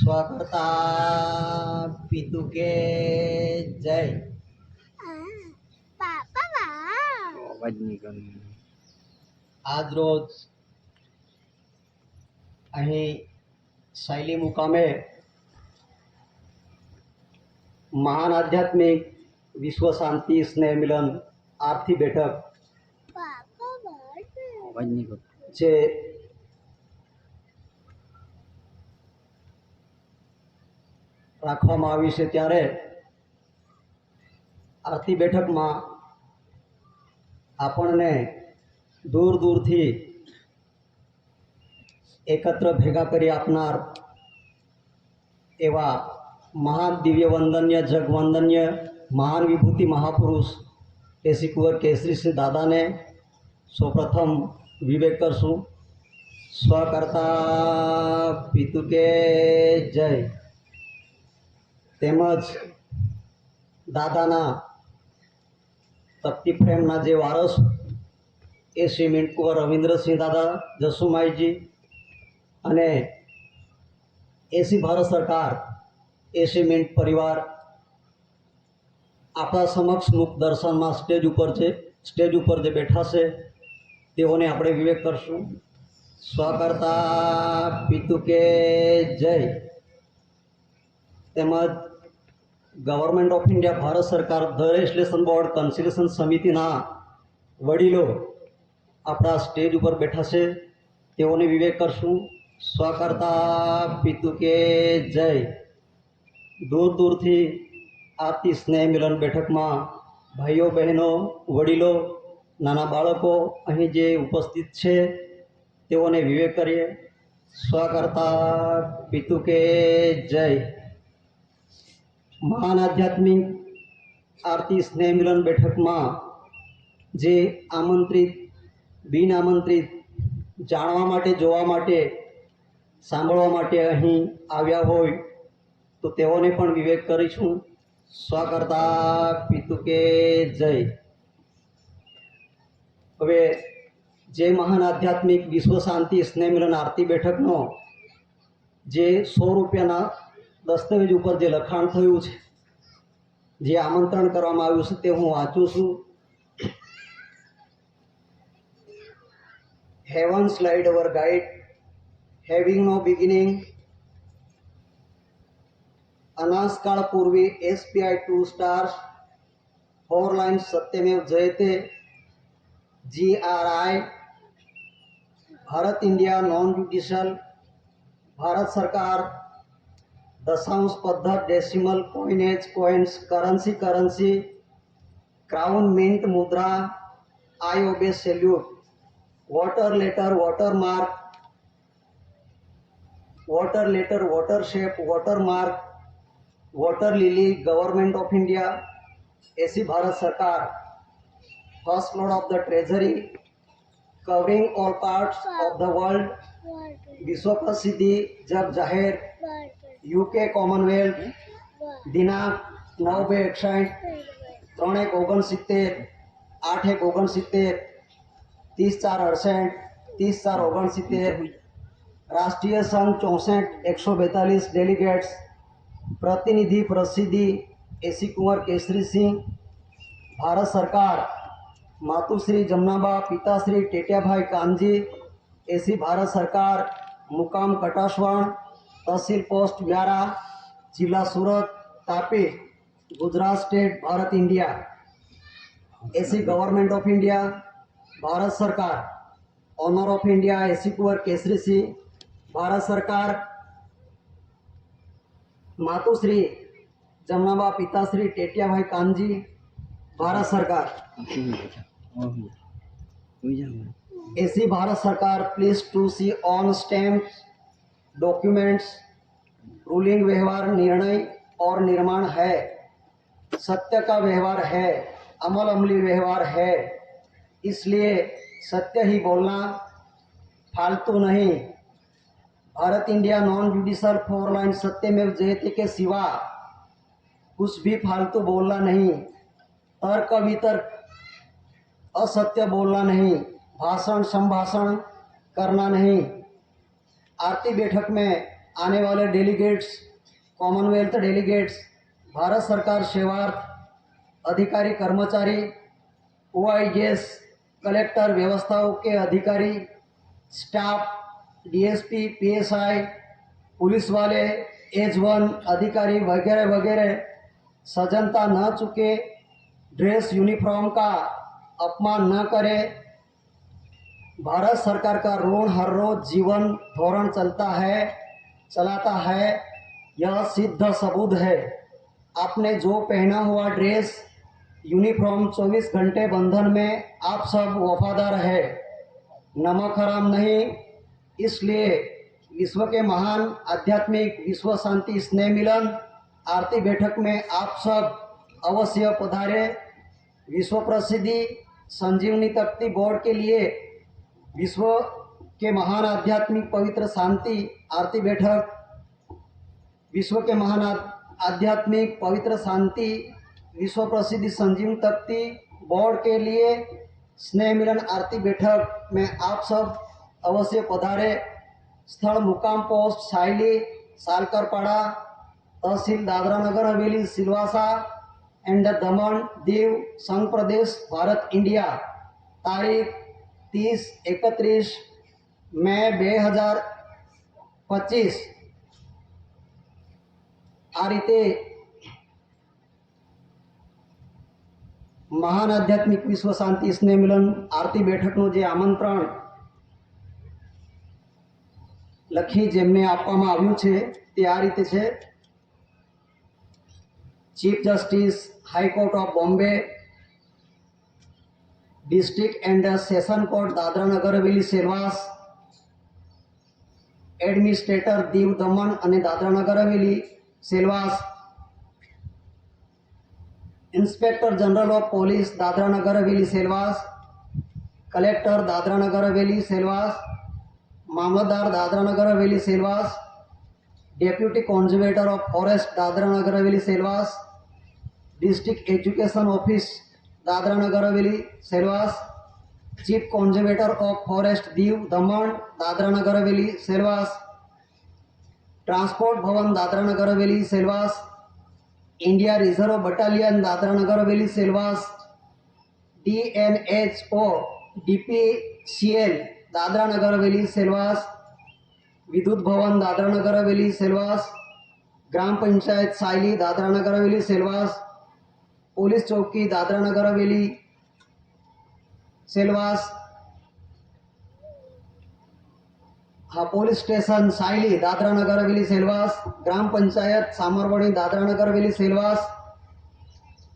સ્વકર્તા પિતુ કે જય। આજ રોજ અહીં શૈલી મુકામે મહાન આધ્યાત્મિક વિશ્વ શાંતિ સ્નેહ મિલન આરતી બેઠક જે રાખવામાં આવી છે, ત્યારે આરતી બેઠકમાં આપણને દૂર દૂરથી એકત્ર ભેગા કરી આપનાર એવા મહાન દિવ્ય વંદન્ય જગવંદન્ય મહાન વિભૂતિ મહાપુરુષ કેસી કુંવર કેસરીસિંહ દાદાને સૌપ્રથમ વિવેક કરશું। સ્વકર્તા પિતુ કે જય। તેમજ દાદાના તકતી પ્રેમના જે વારસ એ શ્રી મીંટકુંવર રવિન્દ્રસિંહ દાદા જસુમાઈજી અને એસી ભારત સરકાર એસી મિન્ટ પરિવાર આપણા સમક્ષ મુખ દર્શનમાં સ્ટેજ ઉપર જે બેઠા છે તેઓને આપણે વિવેક કરશું। સ્વકર્તા પિતુ કે જય। તેમજ ગવર્મેન્ટ ઓફ ઇન્ડિયા ભારત સરકાર ધ લેજિસ્લેશન બોર્ડ કન્સિલેશન સમિતિના વડીલો આપણા સ્ટેજ ઉપર બેઠા છે તેઓને વિવેક કરશું। સ્વકર્તા પિતુ કે જય। દૂર દૂરથી આરતી સ્નેહ મિલન બેઠકમાં ભાઈઓ બહેનો વડીલો નાના બાળકો અહીં જે ઉપસ્થિત છે તેઓને વિવેક કરીએ। સ્વકર્તા પિતુ કે જય। મહાન આધ્યાત્મિક આરતી સ્નેહ મિલન બેઠકમાં જે આમંત્રિત બિન આમંત્રિત જાણવા માટે જોવા માટે સાંભળવા માટે અહીં આવ્યા હોય તો તેઓને પણ વિવેક કરીશું। સ્વકર્તા પિતુ કે જય। હવે જે મહાન આધ્યાત્મિક વિશ્વ શાંતિ સ્નેહ મિલન આરતી બેઠકનો જે 100 રૂપિયાના દસ્તાવેજ ઉપર જે લખાણ થયું છે, જે આમંત્રણ કરવામાં આવ્યું છે તે હું વાંચું છું। Heaven slide our guide, having no beginning, अनाजकाल पूर्वी SPI 2 stars, 4 lines सत्यमेव जयते, GRI, Bharat India non judicial, Bharat सरकार, दशांश पद्धत decimal coinage coins currency crown mint मुद्रा I obey salute water letter water mark water letter water shape water mark water lily government of India ऐसी भारत सरकार first lord of the treasury covering all parts of the world विश्व प्रसिद्धि जग जाहिर UK Commonwealth दिनांक 9/61 3/1/69 8/1/69 30/4/68 30/4/69 राष्ट्रीय संघ 64 142 delegates प्रतिनिधि प्रसिद्धि एसी कुंवर केसरी सिंह भारत सरकार मातुश्री जमनाबा पिताश्री टेटियाभाई कामजी एसी भारत सरकार मुकाम कटासवण तहसील पोस्ट व्यारा जिला सूरत तापी गुजरात स्टेट भारत इंडिया एसी गवर्नमेंट ऑफ इंडिया भारत सरकार ऑनर ऑफ इंडिया एसी कुंवर केसरी सिंह भारत सरकार मातुश्री जमनाबा पिताश्री टेटियाभाई कामजी भारत सरकार एसी भारत सरकार please to see on stamp documents ruling व्यवहार निर्णय और निर्माण है, सत्य का व्यवहार है, अमली व्यवहार है, इसलिए सत्य ही बोलना, फालतू नहीं। Bharat India non judicial 4 line सत्यमेव जयते के सिवा कुछ भी फालतू बोलना नहीं, तर्क वितर्क असत्य बोलना नहीं, भाषण संभाषण करना नहीं। आरती बैठक में आने वाले डेलीगेट्स, कॉमनवेल्थ डेलीगेट्स, भारत सरकार सेवार्थ अधिकारी कर्मचारी, OIS, कलेक्टर, व्यवस्थाओं के अधिकारी, स्टाफ, DSP, PSI, पुलिस वाले, एज 1 अधिकारी वगैरह वगैरह सजनता न चुके, ड्रेस यूनिफॉर्म का अपमान न करे। भारत सरकार का ऋण हर रोज जीवन धोरण चलाता है, यह सिद्ध सबूत है। आपने जो पहना हुआ ड्रेस यूनिफॉर्म 24 घंटे बंधन में आप सब वफादार है, नमक हराम नहीं। इसलिए विश्व के महान आध्यात्मिक विश्व शांति स्नेह मिलन आरती बैठक में आप सब अवश्य पधारे। विश्व प्रसिद्धि संजीवनी तख्ती बोर्ड के लिए विश्व के महान आध्यात्मिक पवित्र शांति आरती बैठक, विश्व के महान आध्यात्मिक पवित्र शांति विश्व प्रसिद्धि संजीवनी तख्ती बोर्ड के लिए स्नेह मिलन आरती बैठक में आप सब अवश्य पधारे। स्थल मुकाम post Sayali, सालकरपाड़ा, tehsil Dadra Nagar Haveli, Silvassa and Daman Diu, संघ प्रदेश, भारत, इंडिया। तारीख 30-31 मई 2025। आ रीते महान आध्यात्मिक विश्व शांति स्नेह मिलन आरती बैठकનું જે આમંત્રણ લખી જેમને આપવામાં આવ્યું છે તે આ રીતે છે। Chief justice high court of Bombay, district and session court Dadra Nagar Haveli Silvassa, administrator Diu Daman અને Dadra Nagar Haveli Silvassa, inspector general of police Dadra Nagar Haveli Silvassa, collector Dadra Nagar Haveli Silvassa, mamlatdar Dadra Nagar Haveli Silvassa, deputy कॉन्जर्वेटर of forest Dadra Nagar Haveli Silvassa, district education office Dadra Nagar Haveli Silvassa, chief कॉन्जर्वेटर of forest Diu Daman Dadra Nagar Haveli Silvassa, transport भवन Dadra Nagar Haveli Silvassa, India reserve battalion Dadra Nagar Haveli Silvassa, DNHO DPCL Dadra Nagar Haveli Silvassa, विद्युत भवन दादरा नगर हवेली सेलवास, ग्राम पंचायत सायली दादरा नगर हवेली सेलवास, पुलिस चौकी Dadra Nagar Haveli Silvassa, police station Sayali Dadra Nagar Haveli Silvassa, ग्राम पंचायत सामरवणी दादरा नगर हवेली सेलवास,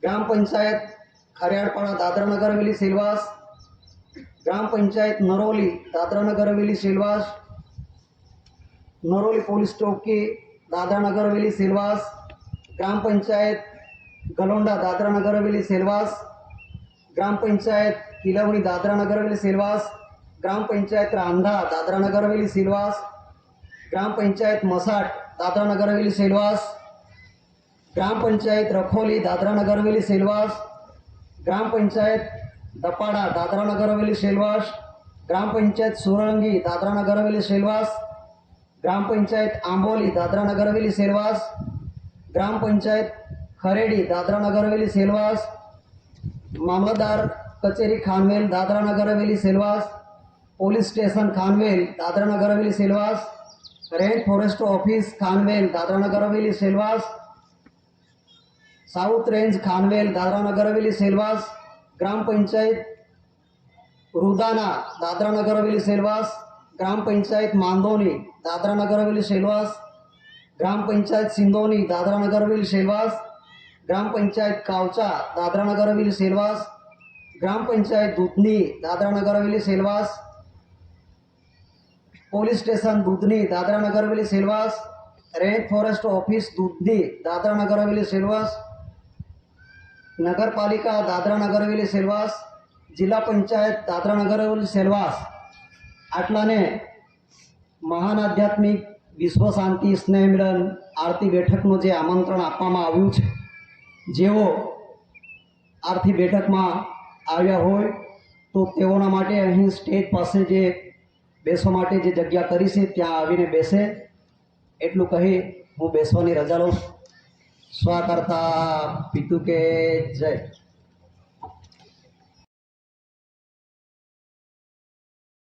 ग्राम पंचायत खरियाड़पाड़ा दादरा नगर हवेली सेलवास, ग्राम panchayat Naroli Dadra Nagar Haveli Silvassa, Naroli police चौकी दादरा नगर हवेली सेलवास, ग्राम पंचायत गलोंडा दादरा नगर हवेली सेलवास, ग्राम पंचायत किलवणी दादरा नगर हवेली सेलवास, ग्राम पंचायत रांधा दादरा नगर हवेली सेलवास, ग्राम पंचायत मसाट दादरा नगर हवेली सेलवास, ग्राम पंचायत रखोली दादरा नगर हवेली सेलवास, ग्राम पंचायत दपाड़ा दादरा नगर हवेली सेलवास, ग्राम पंचायत सुरंगी दादरा नगर हवेली सेलवास, ग्राम पंचायत आंबोली दादरा नगर हवेली सेलवास, ग्राम पंचायत खरेड़ी दादरा नगर हवेली सेलवास, मामलतदार कचेरी Khanvel Dadra Nagar Haveli Silvassa, police station Khanvel Dadra Nagar Haveli Silvassa, range forest office Khanvel Dadra Nagar Haveli Silvassa, south range Khanvel Dadra Nagar Haveli Silvassa, ग्राम पंचायत रुदाना दादरा नगर हवेली सेलवास, ग्राम पंचायत मांदोनी दादरा नगर हवेली सेलवास, ग्राम पंचायत सिंदोनी दादरा नगर हवेली सेलवास, ग्राम पंचायत कावचा दादरा नगर हवेली सेलवास, ग्राम पंचायत दूधनी Dadra Nagar Haveli Silvassa, police station दूधनी Dadra Nagar Haveli Silvassa, range forest office दूधनी दादरा नगर हवेली सेलवास, नगर पालिका दादरा नगर हवेली सेलवास, जिला पंचायत दादरा नगर हवेली सेलवास। આટલાને મહાન આધ્યાત્મિક વિશ્વ શાંતિ સ્નેહ મિલન આરતી બેઠકનું જે આમંત્રણ આપવામાં આવ્યું છે, જેઓ આરતી બેઠકમાં આવ્યા હોય તો તેઓના માટે અહીં સ્ટેજ પાસે જે બેસવા માટે જે જગ્યા કરી છે ત્યાં આવીને બેસે એટલું કહી હું બેસવાની રજા લઉં. સ્વાકર્તા પિતુ કે જય.